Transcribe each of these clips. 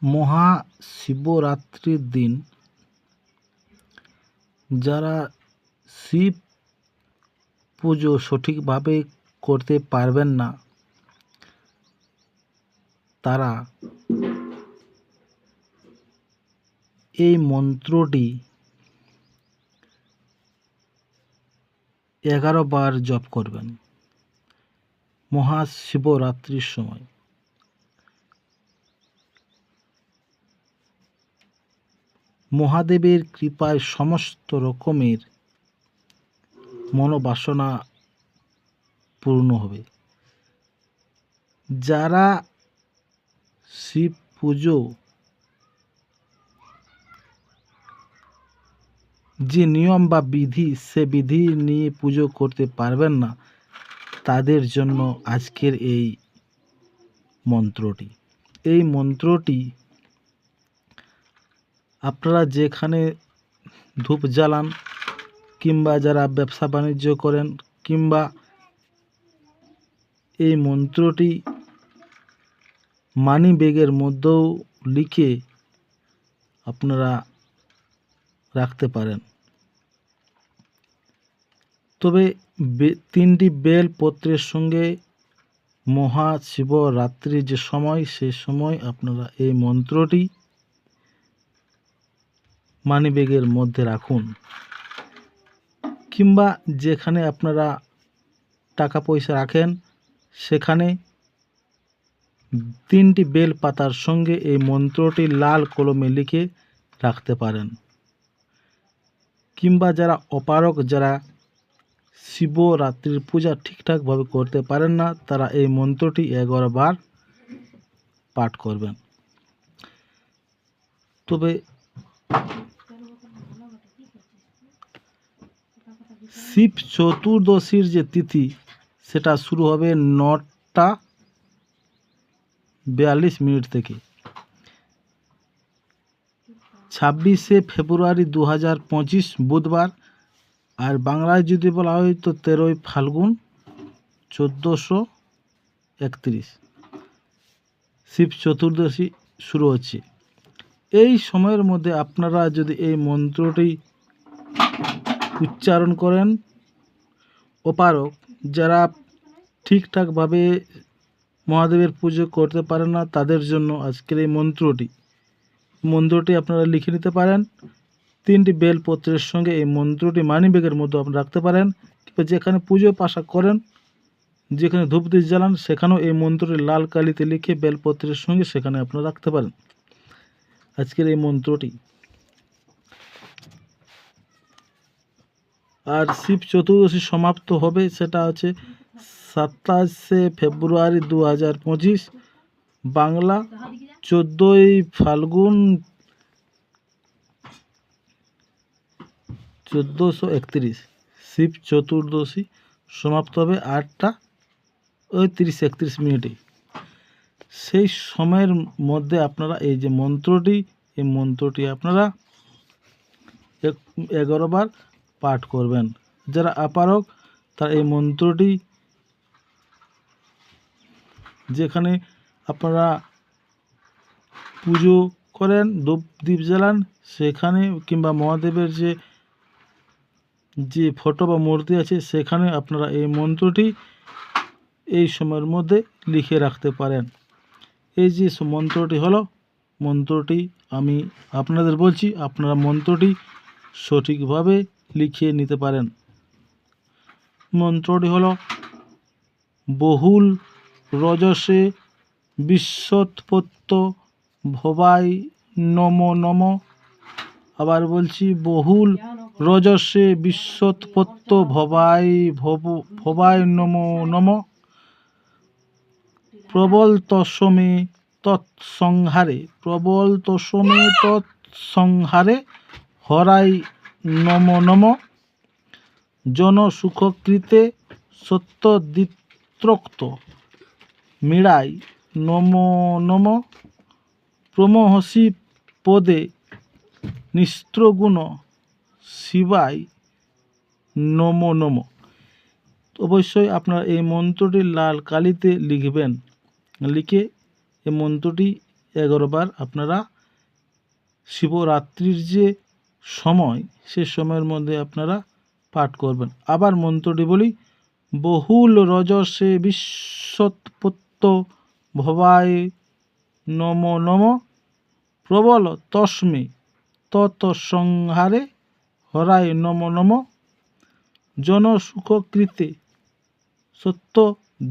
মহাশিবরাত্রির দিন যারা শিব পুজো সঠিকভাবে করতে পারবেন না, তারা এই মন্ত্রটি 11 বার জপ করবেন মহাশিবরাত্রির সময়। মহাদেবের কৃপায় সমস্ত রকমের মনোবাসনা পূর্ণ হবে। যারা শিব পুজো যে নিয়ম বা বিধি, সে বিধি নিয়ে পুজো করতে পারবেন না, তাদের জন্য আজকের এই মন্ত্রটি। এই মন্ত্রটি আপনারা যেখানে ধূপ জ্বালান, কিংবা যারা ব্যবসা বাণিজ্য করেন, কিংবা এই মন্ত্রটি মানি ব্যাগের মধ্যেও লিখে আপনারা রাখতে পারেন। তবে 3টি বেল পত্রের সঙ্গে মহাশিবরাত্রির যে সময়, সে সময় আপনারা এই মন্ত্রটি মানি ব্যাগের মধ্যে রাখুন, কিংবা যেখানে আপনারা টাকা পয়সা রাখেন সেখানে 3টি বেল পাতার সঙ্গে এই মন্ত্রটি লাল কলমে লিখে রাখতে পারেন। কিংবা যারা অপারক, যারা শিবরাত্রির পূজা ঠিকঠাকভাবে করতে পারেন না, তারা এই মন্ত্রটি 11 বার পাঠ করবেন। তবে শিব চতুর্দশীর যে তিথি, সেটা শুরু হবে 9:42 থেকে। 26শে ফেব্রুয়ারি 2025 বুধবার। আর বাংলায় যদি বলা হয় তো 13ই ফাল্গুন 1431 শিব চতুর্দশী শুরু হচ্ছে। এই সময়ের মধ্যে আপনারা যদি এই মন্ত্রটি উচ্চারণ করেন, অপারক যারা ঠিকঠাকভাবে মহাদেবের পুজো করতে পারেন না, তাদের জন্য আজকের এই মন্ত্রটি আপনারা লিখে নিতে পারেন। 3টি বেল পত্রের সঙ্গে এই মন্ত্রটি মানি ব্যাগের মধ্যে আপনারা রাখতে পারেন, কিংবা যেখানে পুজো পাশা করেন, যেখানে ধূপ দীপ জ্বালান, সেখানেও এই মন্ত্রটি লাল কালিতে লিখে বেলপত্রের সঙ্গে সেখানে আপনারা রাখতে পারেন আজকের এই মন্ত্রটি। আর শিব চতুর্দশী সমাপ্ত হবে, সেটা হচ্ছে 27শে ফেব্রুয়ারি 2025 বাংলা 14ই ফাল্গুন 1431 শিব চতুর্দশী সমাপ্ত হবে 8:30-31 সেই সময়ের মধ্যে আপনারা এই যে মন্ত্রটি আপনারা 11 বার পাঠ করবেন। যারা অপারক, তারা এই মন্ত্রটি যেখানে আপনারা পুজো করেন, ধূপ দীপ জ্বালান, সেখানে, কিংবা মহাদেবের যে ফটো বা মূর্তি আছে, সেখানে আপনারা এই মন্ত্রটি এই সময়ের মধ্যে লিখে রাখতে পারেন। এই যে মন্ত্রটি আমি আপনাদের বলছি, আপনারা মন্ত্রটি সঠিকভাবে লিখিয়ে নিতে পারেন। মন্ত্রটি হলো বহুল রজসে বিশ্বৎপত্য ভবায় নমো নমঃ। আবার বলছি, বহুল রজসে বিশ্বৎপত্য ভবায় নমো নমঃ। প্রবল তস্মে তৎসংহারে হরায় নমো নমঃ। জনসুখকৃতে সত্যদিত্রোক্ত মীড়ায় নমো নমঃ। প্রমহসি পদে নিস্ত্রগুণ শিবায় নমো নমঃ। অবশ্যই আপনারা এই মন্ত্রটি লাল কালিতে লিখবেন। লিখে এই মন্ত্রটি 11 বার আপনারা শিবরাত্রির যে সময় সে সময়ের মধ্যে আপনারা পাঠ করবেন। আবার মন্ত্রটি বলি, বহুল রজসে বিশ্বৎপত্য ভবায় নমো নমঃ প্রবল তস্মে তৎসংহারে হরায় নমো নমঃ জনসুখকৃতে সত্য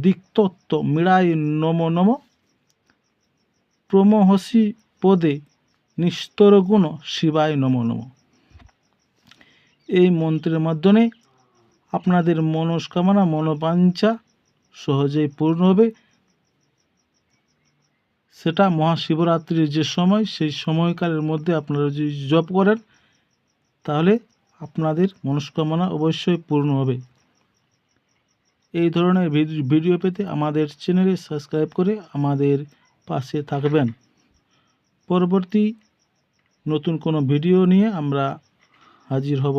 দিক্তত্ব মীড়ায় নমো নমঃ প্রমহসি পদে নিস্তরগুণ শিবায় নমো নমঃ। এই মন্ত্রের মাধ্যমে আপনাদের মনস্কামনা মনোবাঞ্ছা সহজেই পূর্ণ হবে। সেটা মহাশিবরাত্রির যে সময়, সেই সময়কালের মধ্যে আপনারা যদি জপ করেন তাহলে আপনাদের মনস্কামনা অবশ্যই পূর্ণ হবে। এই ধরনের ভিডিও পেতে আমাদের চ্যানেলে সাবস্ক্রাইব করে আমাদের পাশে থাকবেন। পরবর্তী নতুন কোনো ভিডিও নিয়ে আমরা হাজির হব।